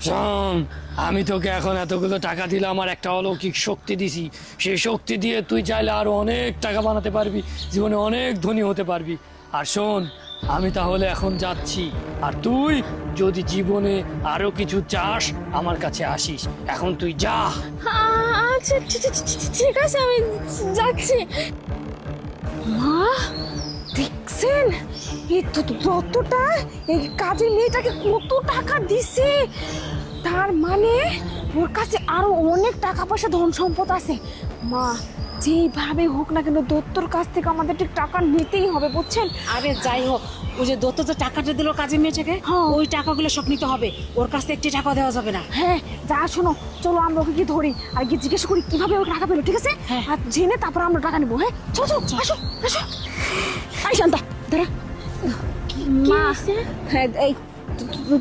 শোন, আমি তোকে এখন এতগুলো টাকা দিলে আমার একটা অলৌকিক শক্তি দিছি। সেই শক্তি দিয়ে তুই চাইলে আরো অনেক টাকা বানাতে পারবি, জীবনে অনেক ধনী হতে পারবি। আর শোন, আমি তাহলে এখন যাচ্ছি, আর তুই যদি জীবনে আরো কিছু চাস আমার কাছে আসিস। এখন তুই যা। আচ্ছা ঠিক আছে, আমি যাচ্ছি। মা দেখছেন এই দত্তটা এই কাজের মেয়েটাকে কত টাকা দিছে, তার মানে ওর কাছে আরো অনেক টাকা পয়সা ধন সম্পদ আছে। মা যেইভাবে হোক না কেন দত্তর কাছ থেকে আমাদের ঠিক টাকা নিতেই হবে, বুঝছেন? আরে যাই হোক, ওই যে দত্ত যে টাকাটা দিল কাজের মেয়েটাকে, ওই টাকাগুলো সব নিতে হবে। ওর কাছ থেকে একটি টাকা দেওয়া যাবে না। হ্যাঁ যা, শোনো চলো আমরা ওকে গিয়ে ধরি আর গিয়ে জিজ্ঞেস করি কিভাবে ওকে টাকা পেলো, ঠিক আছে? হ্যাঁ। আর জেনে তারপর আমরা টাকা নেবো। হ্যাঁ চলো চলো, আসো আসো। আই শান্তা দাঁড়া। মা হ্যাঁ এই তুই